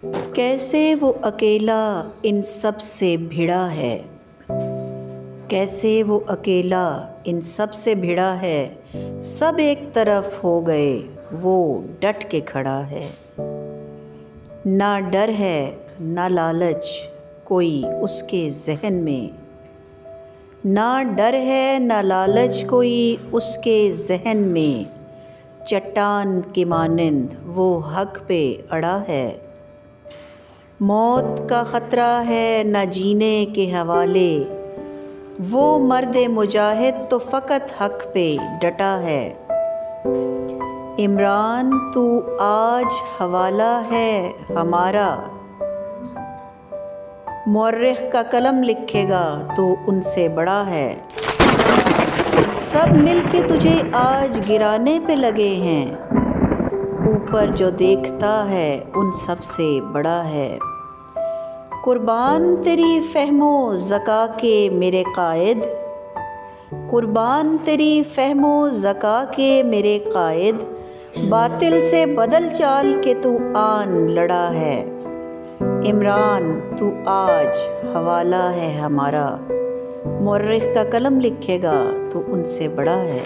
कैसे वो अकेला इन सब से भिड़ा है, कैसे वो अकेला इन सब से भिड़ा है। सब एक तरफ हो गए वो डट के खड़ा है। ना डर है ना लालच कोई उसके ज़हन में, ना डर है ना लालच कोई उसके ज़हन में। चट्टान के मानिंद वो हक पे अड़ा है। मौत का ख़तरा है न जीने के हवाले, वो मर्द मुजाहिद तो फ़कत हक पे डटा है। इमरान तू आज हवाला है हमारा, मुअर्रिख़ का कलम लिखेगा तो उनसे बड़ा है। सब मिल के तुझे आज गिराने पे लगे हैं, ऊपर जो देखता है उन सब से बड़ा है। कुर्बान तेरी फ़हमो ज़का के मेरे कायद, कुर्बान तेरी फ़हमो ज़का के मेरे कायद। बातिल से बदल चाल के तू आन लड़ा है। इमरान तू आज हवाला है हमारा, मुअर्रिख़ का कलम लिखेगा तो उनसे बड़ा है।